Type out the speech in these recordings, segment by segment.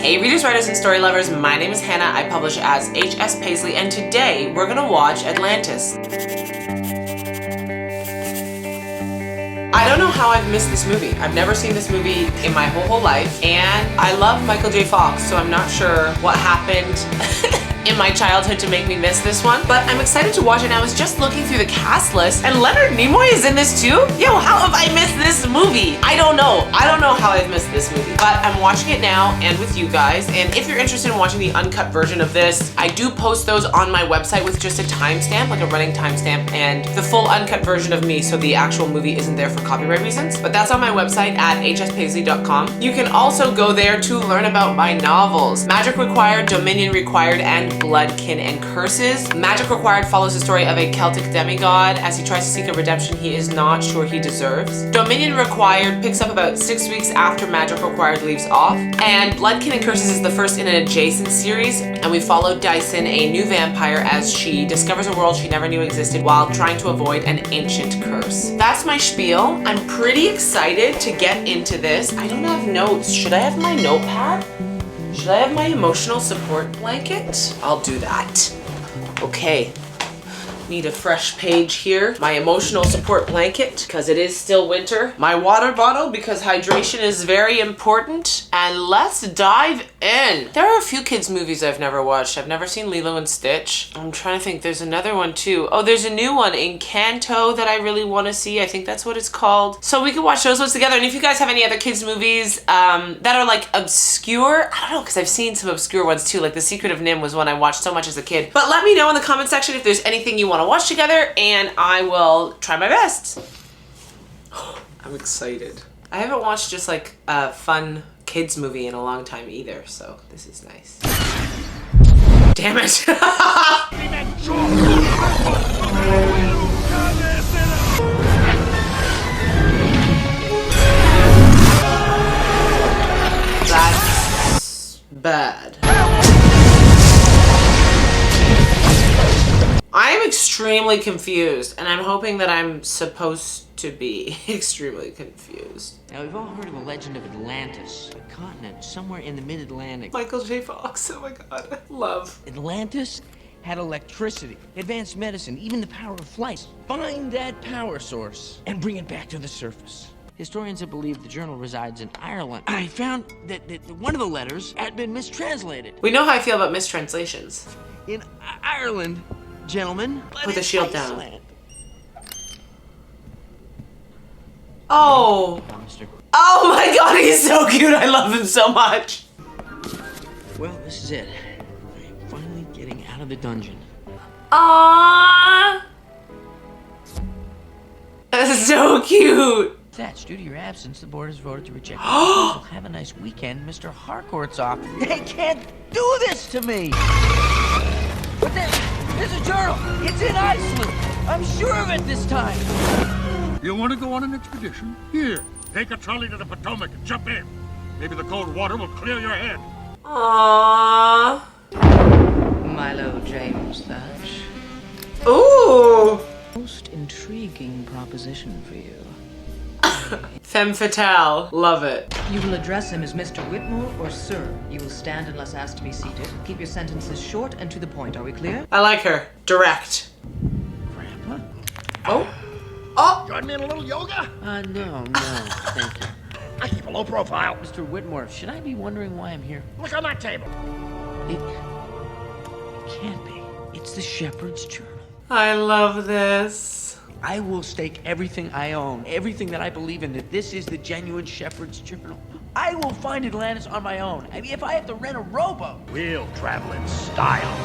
Hey readers, writers, and story lovers, my name is Hannah. I publish as H.S. Paisley, and today we're gonna watch Atlantis. I don't know how I've missed this movie. I've never seen this movie in my whole life, and I love Michael J. Fox, so I'm not sure what happened in my childhood to make me miss this one, but I'm excited to watch it. And I was just looking through the cast list, and Leonard Nimoy is in this too? Yo, how have I missed this movie? I don't know how I've missed this movie, but I'm watching it now and with you guys, and if you're interested in watching the uncut version of this, I do post those on my website with just a timestamp, like a running timestamp, and the full uncut version of me, so the actual movie isn't there for copyright reasons, but that's on my website at hspaisley.com. You can also go there to learn about my novels, Magic Required, Dominion Required, and Blood, Kin, and Curses. Magic Required follows the story of a Celtic demigod as he tries to seek a redemption he is not sure he deserves. Dominion Required picks up about 6 weeks after Magic Required leaves off. And Blood, Kin, and Curses is the first in an adjacent series, and we follow Dyson, a new vampire, as she discovers a world she never knew existed while trying to avoid an ancient curse. That's my spiel. I'm pretty excited to get into this. I don't have notes. Should I have my notepad? Should I have my emotional support blanket? I'll do that. Okay. Need a fresh page here. My emotional support blanket, because it is still winter. My water bottle, because hydration is very important. And let's dive in. There are a few kids movies I've never watched. I've never seen Lilo and Stitch. I'm trying to think, there's another one too. Oh, there's a new one, Encanto, that I really want to see. I think that's what it's called. So we can watch those ones together. And if you guys have any other kids movies that are like obscure, I don't know, because I've seen some obscure ones too. Like The Secret of Nim was one I watched so much as a kid. But let me know in the comment section if there's anything you want to watch together, and I will try my best. I'm excited. I haven't watched just like a fun kids movie in a long time either, so this is nice. Damn it. That's bad. I'm extremely confused, and I'm hoping that I'm supposed to be extremely confused. Now, we've all heard of the legend of Atlantis, a continent somewhere in the mid-Atlantic. Michael J. Fox, oh my god, love. Atlantis had electricity, advanced medicine, even the power of flight. Find that power source and bring it back to the surface. Historians have believed the journal resides in Ireland. I found that one of the letters had been mistranslated. We know how I feel about mistranslations. In Ireland, gentlemen, put the shield down. Oh. Oh my god, he's so cute. I love him so much. Well, this is it. I'm finally getting out of the dungeon. Aww. That's so cute. That's due to your absence, the board has voted to reject the proposal. Have a nice weekend, Mr. Harcourt's off. They can't do this to me. But there's a journal. It's in Iceland. I'm sure of it this time. You want to go on an expedition? Here, take a trolley to the Potomac and jump in. Maybe the cold water will clear your head. Aww. Milo James Thatch. Ooh. Most intriguing proposition for you. Femme fatale. Love it. You will address him as Mr. Whitmore or Sir. You will stand unless asked to be seated. Keep your sentences short and to the point. Are we clear? I like her. Direct. Grandpa? Oh. Oh. Join me in a little yoga? No, thank you. I keep a low profile. Mr. Whitmore, should I be wondering why I'm here? Look on that table. It can't be. It's the Shepherd's Journal. I love this. I will stake everything I own, everything that I believe in, that this is the genuine Shepherd's Journal. I will find Atlantis on my own. I mean, if I have to rent a rowboat. We'll travel in style.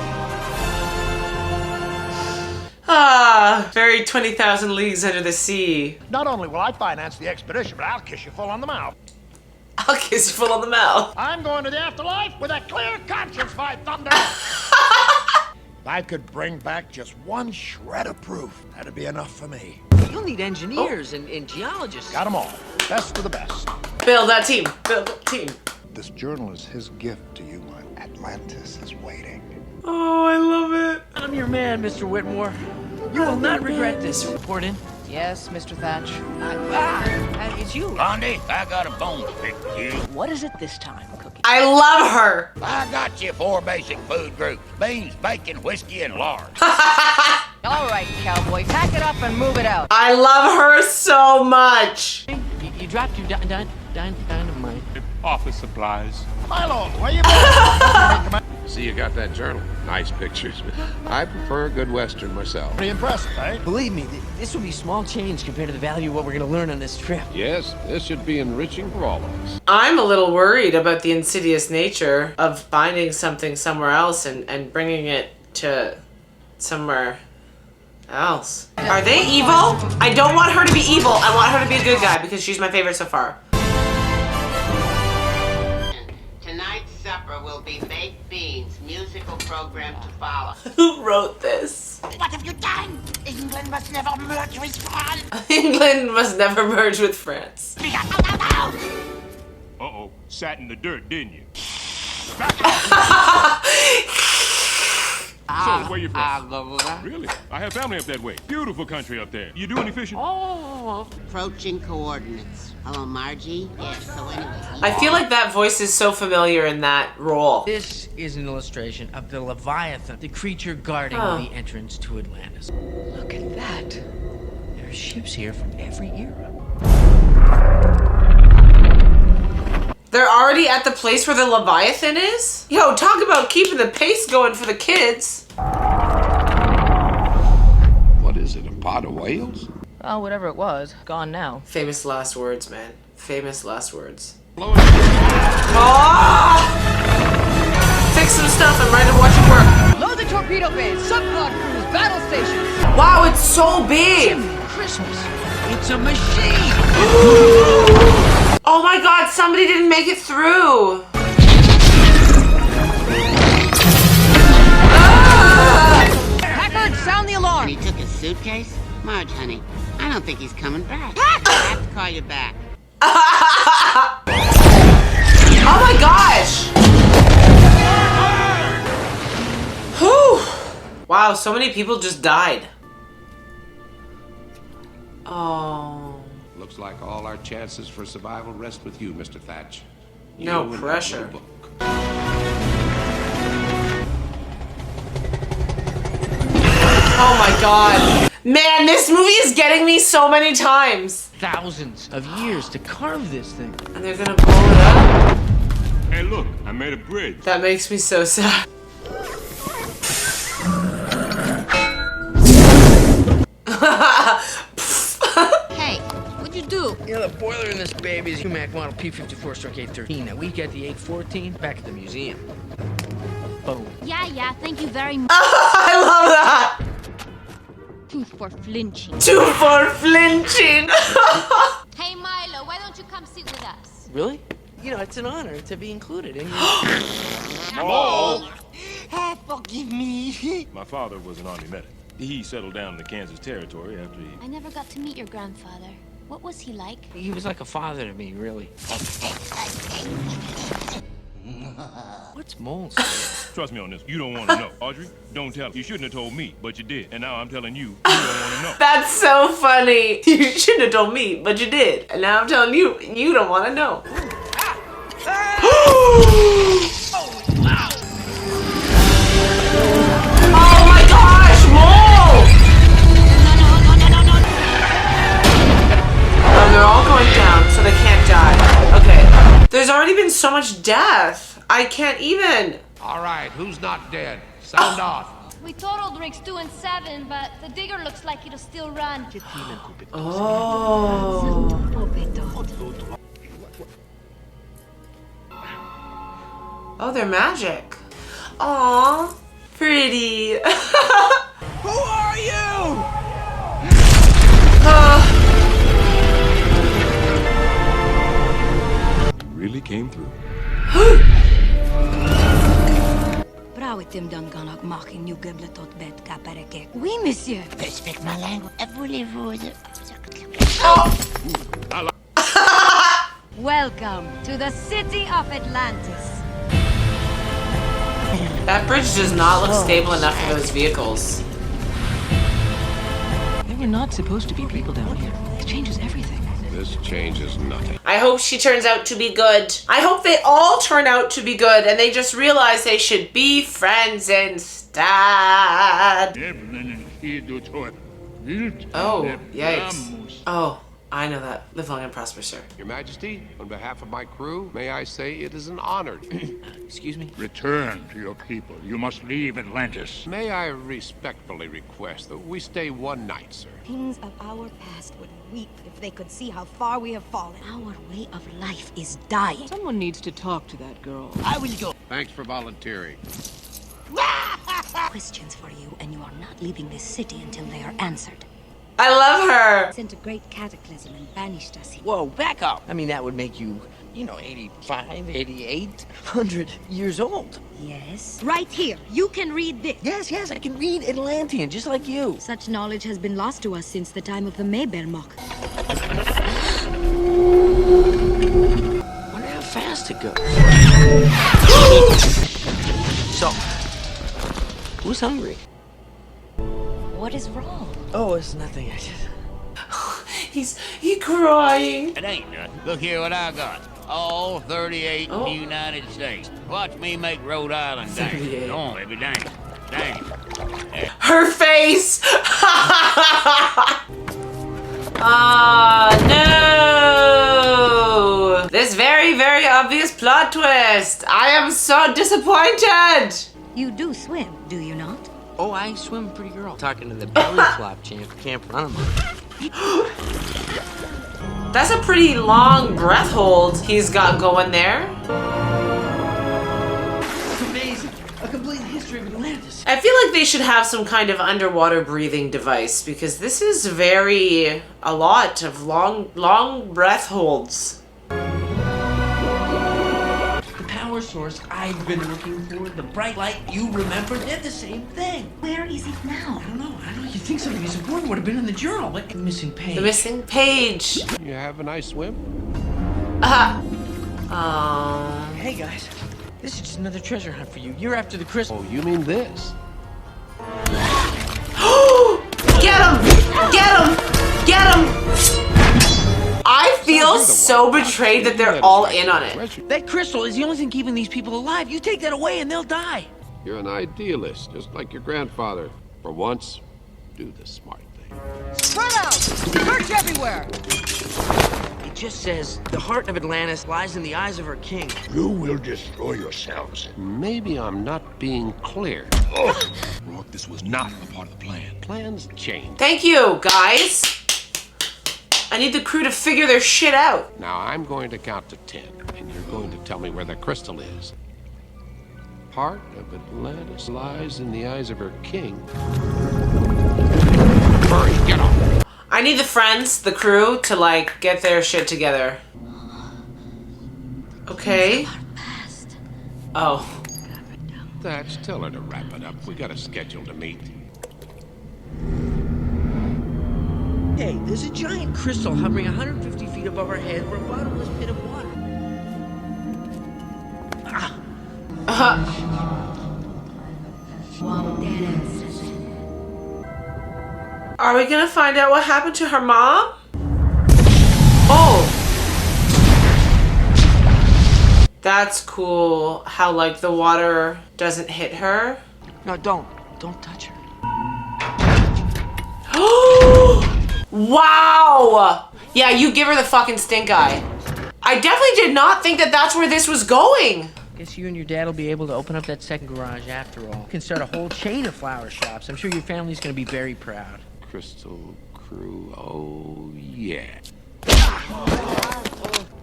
Ah, very 20,000 Leagues Under the Sea. Not only will I finance the expedition, but I'll kiss you full on the mouth. I'll kiss you full on the mouth. I'm going to the afterlife with a clear conscience, by thunder. If I could bring back just one shred of proof, that'd be enough for me. You'll need engineers and geologists. Got them all. Best of the best. Build that team. Build that team. This journal is his gift to you, my Atlantis is waiting. Oh, I love it. I'm your man, Mr. Whitmore. You will not regret this. Report in. Yes, Mr. Thatch. It's you. Blondie, I got a bone to pick with you. What is it this time, Cookie? I love her. I got you 4 basic food groups: beans, bacon, whiskey, and lard. All right, cowboy, pack it up and move it out. I love her so much. You dropped your dynamite. Office supplies. Milo, where you been? See, you got that journal. Nice pictures. I prefer a good Western myself. Pretty impressive, eh? Believe me, this will be small change compared to the value of what we're going to learn on this trip. Yes, this should be enriching for all of us. I'm a little worried about the insidious nature of finding something somewhere else and bringing it to somewhere else. Are they evil? I don't want her to be evil. I want her to be a good guy because she's my favorite so far. Tonight's supper will be baked beans, musical program to follow. Who wrote this? What have you done? England must never merge with France. England must never merge with France. Uh-oh. Sat in the dirt, didn't you? So, where you from? Really? I have family up that way. Beautiful country up there. You do any fishing? Approaching coordinates. Hello, Margie? Yes, so anyway. I feel like that voice is so familiar in that role. This is an illustration of the Leviathan, the creature guarding the entrance to Atlantis. Look at that. There are ships here from every era. They're already at the place where the Leviathan is? Yo, talk about keeping the pace going for the kids. What is it, a pod of whales? Oh, whatever it was, gone now. Famous last words, man. Famous last words. Blowing Fix some stuff and ready to watch it work. Load the torpedo bays, subplot crews, battle stations. Wow, it's so big. Christmas. It's a machine. Oh my god, somebody didn't make it through. Packard, sound the alarm. And he took his suitcase? Marge, honey, I don't think he's coming back. I have to call you back. Oh my gosh. Whew. Wow, so many people just died. Oh. Looks like all our chances for survival rest with you, Mr. Thatch. No You and that pressure. little book. Oh my god. Man, this movie is getting me so many times. Thousands of years to carve this thing. And they're gonna blow it up? Hey, look, I made a bridge. That makes me so sad. Hey, what'd you do? You know, the boiler in this baby is UMAC model P54/813. Now, we got the 814 back at the museum. Boom. Yeah, thank you very much. I love that. Tooth for flinching. Two for flinching. Hey, Milo, why don't you come sit with us? Really? You know, it's an honor to be included in your... Forgive me. My father was an army medic. He settled down in the Kansas territory after he... I never got to meet your grandfather. What was he like? He was like a father to me, really. What's moles? Trust me on this. You don't want to know. Audrey, don't tell. You shouldn't have told me, but you did. And now I'm telling you, you don't want to know. That's so funny. You shouldn't have told me, but you did. And now I'm telling you, you don't want to know. Oh my gosh, mole! Oh, they're all going down, so they can't die. Okay. There's already been so much death. I can't even. All right, who's not dead? Sound off. We totaled rigs 2 and 7, but the digger looks like it'll still run. Oh. Oh, they're magic. Aw, pretty. Who are you? Really came through. Oui, monsieur. You speak my language. Voulez-vous? Welcome to the city of Atlantis. That bridge does not look stable enough for those vehicles. There were not supposed to be people down here. It changes everything. This changes nothing. I hope she turns out to be good. I hope they all turn out to be good and they just realize they should be friends instead. Oh, yikes. Oh, I know that. Live long and prosper, sir. Your Majesty, on behalf of my crew, may I say it is an honor. Excuse me? Return to your people. You must leave Atlantis. May I respectfully request that we stay one night, sir? Kings of our past would weep if they could see how far we have fallen. Our way of life is dying. Someone needs to talk to that girl. I will go. Thanks for volunteering. Questions for you, and you are not leaving this city until they are answered. I love her. Sent a great cataclysm and banished us here. Whoa, back up. I mean, that would make you, 85, 88, 100 years old. Yes. Right here. You can read this. Yes, I can read Atlantean, just like you. Such knowledge has been lost to us since the time of the Maybermock. Wonder how fast it goes. So, who's hungry? What is wrong? Oh, it's nothing. I just... He's crying. It ain't nothing. Look here what I got. All 38 in the United States. Watch me make Rhode Island dance. 38. Go on, baby, dance. Dance. Her face. Ah, no. This very, very obvious plot twist. I am so disappointed. You do swim, do you not? Oh, I swim pretty girl. Talking to the belly flop champ at Camp Runnemont. That's a pretty long breath hold he's got going there. It's amazing. A complete history of Atlantis. I feel like they should have some kind of underwater breathing device because this is a lot of long breath holds. Power source I've been looking for, the bright light you remember, did the same thing. Where is it now? I don't know. You think something as important would have been in the journal, but the missing page. The missing page. You have a nice swim? Hey guys, this is just another treasure hunt for you. You're after the crystal. Oh, you mean this? Get him! Get him! Get him! I feel so betrayed that they're all in on it. That crystal is the only thing keeping these people alive. You take that away and they'll die. You're an idealist, just like your grandfather. For once, do the smart thing. Spread out! Search everywhere! It just says, the heart of Atlantis lies in the eyes of her king. You will destroy yourselves. Maybe I'm not being clear. Rourke, this was not a part of the plan. Plans change. Thank you, guys. I need the crew to figure their shit out. Now I'm going to count to 10, and you're going to tell me where the crystal is. Heart of Atlantis lies in the eyes of her king. Hurry, get on. I need the friends, the crew, to get their shit together. Okay. Oh. Thatch, tell her to wrap it up. We got a schedule to meet. Hey, there's a giant crystal hovering 150 feet above our head over a bottomless pit of water. Are we gonna find out what happened to her mom? Oh. That's cool. How the water doesn't hit her. No, don't touch her. Wow! Yeah, you give her the fucking stink eye. I definitely did not think that that's where this was going. Guess you and your dad will be able to open up that second garage after all. You can start a whole chain of flower shops. I'm sure your family's gonna be very proud. Crystal crew, oh yeah.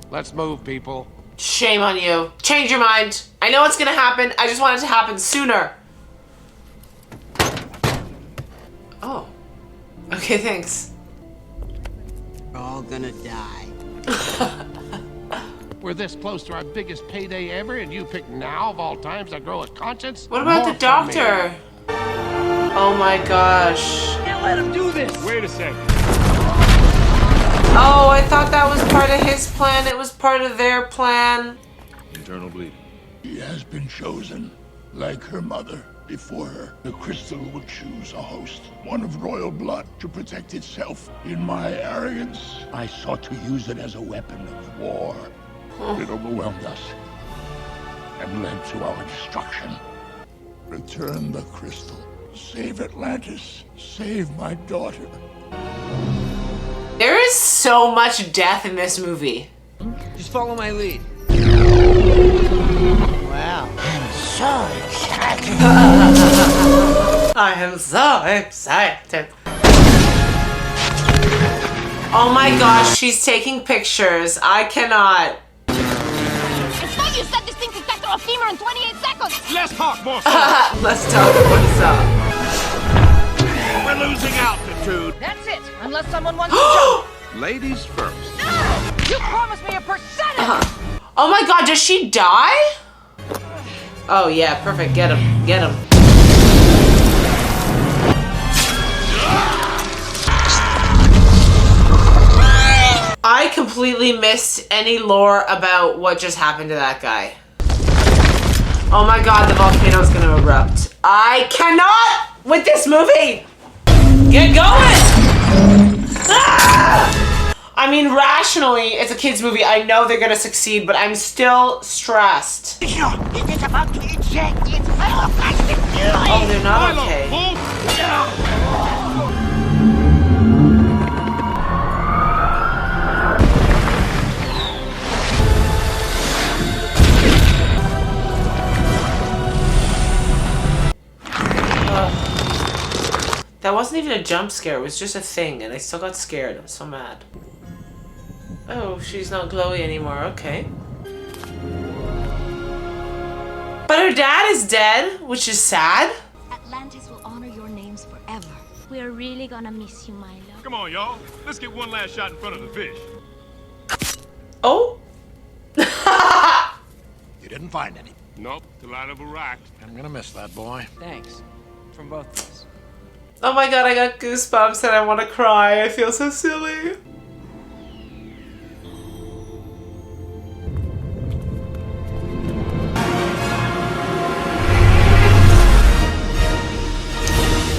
Let's move, people. Shame on you. Change your mind. I know it's gonna happen. I just want it to happen sooner. Oh. Okay, thanks. We're all gonna die. We're this close to our biggest payday ever, and you pick now of all times to grow a conscience? What about the doctor? Oh my gosh. Can't let him do this! Wait a second. Oh, I thought that was part of his plan. It was part of their plan. Internal bleeding. She has been chosen, like her mother. before her. The crystal will choose a host, one of royal blood, to protect itself. In my arrogance, I sought to use it as a weapon of war. It overwhelmed us and led to our destruction. Return the crystal. Save Atlantis. Save my daughter. There is so much death in this movie. Just follow my lead. Wow. I'm so excited. I am so excited. Oh my gosh, she's taking pictures. I cannot. It's not you said this thing could cut through a femur in 28 seconds. Let's talk more. Let's talk. What's up? We're losing altitude. That's it, unless someone wants to jump. Ladies first. No! You promised me a percentage! Oh my god, does she die? Oh yeah, perfect. Get him. Get him. I completely missed any lore about what just happened to that guy. Oh my god, the volcano's gonna erupt. I cannot with this movie! Get going! Ah! I mean, rationally, it's a kid's movie. I know they're gonna succeed, but I'm still stressed. It is about to eject its plastic fuel. Oh, they're not okay. That wasn't even a jump scare, it was just a thing, and I still got scared. I'm so mad. Oh, she's not glowy anymore, okay. But her dad is dead, which is sad. Atlantis will honor your names forever. We're really gonna miss you, Milo. Come on, y'all. Let's get one last shot in front of the fish. Oh? You didn't find any. Nope, the line of a rock. I'm gonna miss that boy. Thanks. From both of us. Oh my god, I got goosebumps and I want to cry. I feel so silly.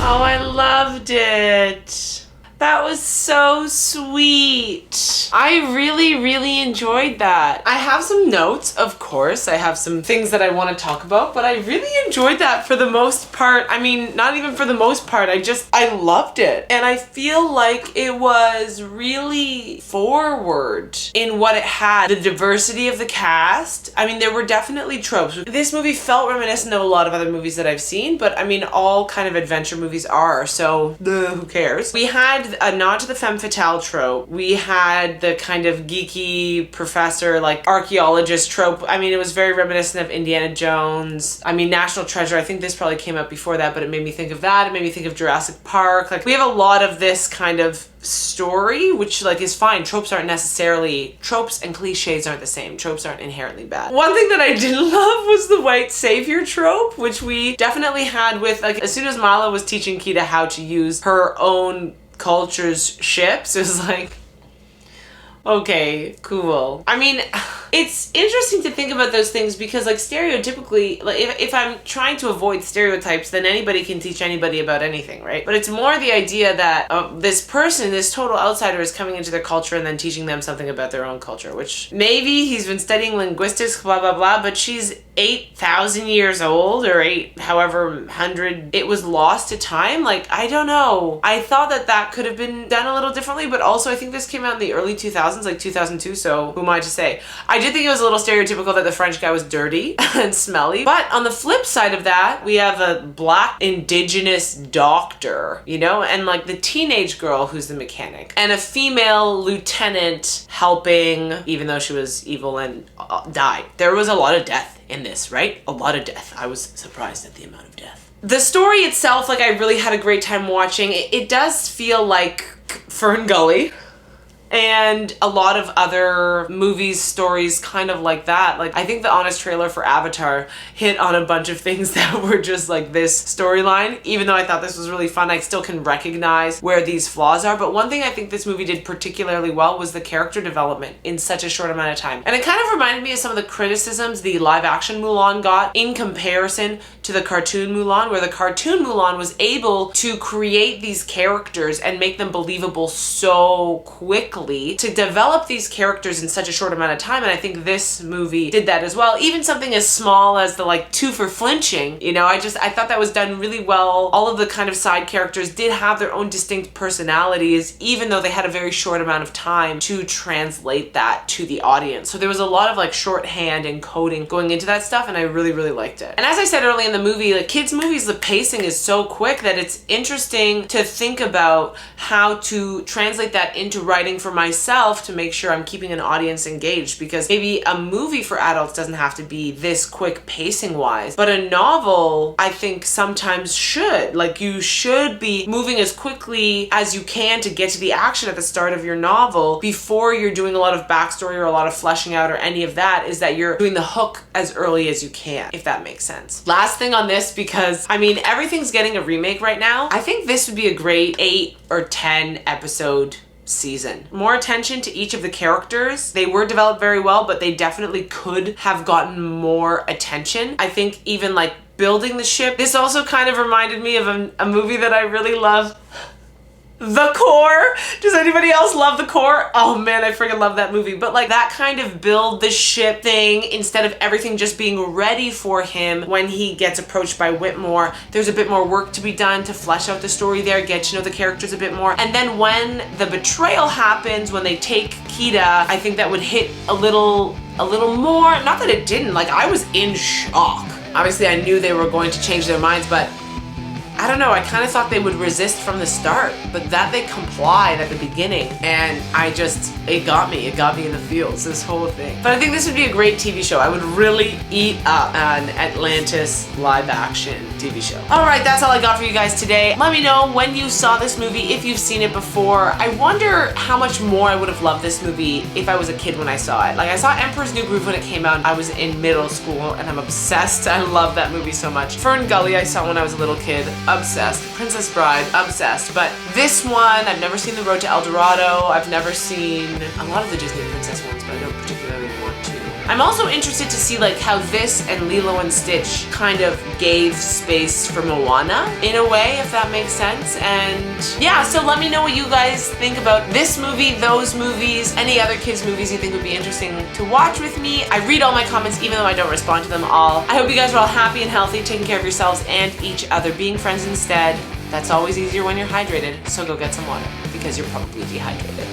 Oh, I loved it. That was so sweet. I really, really enjoyed that. I have some notes, of course. I have some things that I want to talk about, but I really enjoyed that for the most part. I mean, not even for the most part. I loved it. And I feel like it was really forward in what it had. The diversity of the cast. I mean, there were definitely tropes. This movie felt reminiscent of a lot of other movies that I've seen, but I mean, all kind of adventure movies are, so who cares? We had a nod to the femme fatale trope. We had the kind of geeky professor, like archaeologist trope. I mean, it was very reminiscent of Indiana Jones. I mean, National Treasure, I think this probably came out before that, but it made me think of that. It made me think of Jurassic Park. Like, we have a lot of this kind of story, which like is fine. Tropes and cliches aren't the same. Tropes aren't inherently bad. One thing that I didn't love was the white savior trope, which we definitely had with, like, as soon as Mala was teaching Kita how to use her own culture's ships, it was like, okay, cool. I mean, it's interesting to think about those things because, like, stereotypically, like, if I'm trying to avoid stereotypes, then anybody can teach anybody about anything, right? But it's more the idea that this person, this total outsider, is coming into their culture and then teaching them something about their own culture, which maybe he's been studying linguistics, blah, blah, blah, but she's 8,000 years old, or however 100. It was lost to time. Like, I don't know. I thought that could have been done a little differently, but also I think this came out in the early 2000s, like 2002, so who am I to say? I did think it was a little stereotypical that the French guy was dirty and smelly, but on the flip side of that, we have a black indigenous doctor, you know, and like the teenage girl who's the mechanic, and a female lieutenant helping, even though she was evil and died. There was a lot of death in this, right? A lot of death. I was surprised at the amount of death. The story itself, like, I really had a great time watching. It does feel like Fern Gully. and a lot of other movies, stories kind of like that. Like, I think the honest trailer for Avatar hit on a bunch of things that were just like this storyline. Even though I thought this was really fun, I still can recognize where these flaws are. But one thing I think this movie did particularly well was the character development in such a short amount of time. And it kind of reminded me of some of the criticisms the live action Mulan got in comparison to the cartoon Mulan, where the cartoon Mulan was able to create these characters and make them believable so quickly, to develop these characters in such a short amount of time. And I think this movie did that as well. Even something as small as the like 2 for flinching, you know, I thought that was done really well. All of the kind of side characters did have their own distinct personalities, even though they had a very short amount of time to translate that to the audience. So there was a lot of like shorthand and coding going into that stuff, and I really, really liked it. And as I said earlier in the movie, like kids' movies, the pacing is so quick that it's interesting to think about how to translate that into writing for myself to make sure I'm keeping an audience engaged, because maybe a movie for adults doesn't have to be this quick pacing wise, but a novel I think sometimes should. Like, you should be moving as quickly as you can to get to the action at the start of your novel before you're doing a lot of backstory or a lot of fleshing out or any of that, is that you're doing the hook as early as you can, if that makes sense. Last thing on this, because I mean everything's getting a remake right now, I think this would be a great 8 or 10 episode season. More attention to each of the characters. They were developed very well, but they definitely could have gotten more attention. I think even like building the ship. This also kind of reminded me of a movie that I really love, The Core. Does anybody else love The Core? Oh man, I freaking love that movie. But like that kind of build the ship thing, instead of everything just being ready for him when he gets approached by Whitmore, there's a bit more work to be done to flesh out the story there, get to know the characters a bit more. And then when the betrayal happens, when they take Kida, I think that would hit a little more. Not that it didn't, like I was in shock. Obviously I knew they were going to change their minds, but I don't know, I kind of thought they would resist from the start, but that they complied at the beginning, and it got me in the feels, this whole thing. But I think this would be a great TV show. I would really eat up an Atlantis live action TV show. All right, that's all I got for you guys today. Let me know when you saw this movie, if you've seen it before. I wonder how much more I would have loved this movie if I was a kid when I saw it. Like, I saw Emperor's New Groove when it came out. I was in middle school, and I'm obsessed. I love that movie so much. Fern Gully, I saw when I was a little kid. Obsessed. Princess Bride, obsessed. But this one, I've never seen The Road to El Dorado. I've never seen a lot of the Disney princess ones, but I don't particularly want to. I'm also interested to see like how this and Lilo and Stitch kind of gave space for Moana in a way, if that makes sense. And yeah, so let me know what you guys think about this movie, those movies, any other kids movies you think would be interesting to watch with me. I read all my comments even though I don't respond to them all. I hope you guys are all happy and healthy, taking care of yourselves and each other, being friends instead. That's always easier when you're hydrated, so go get some water because you're probably dehydrated.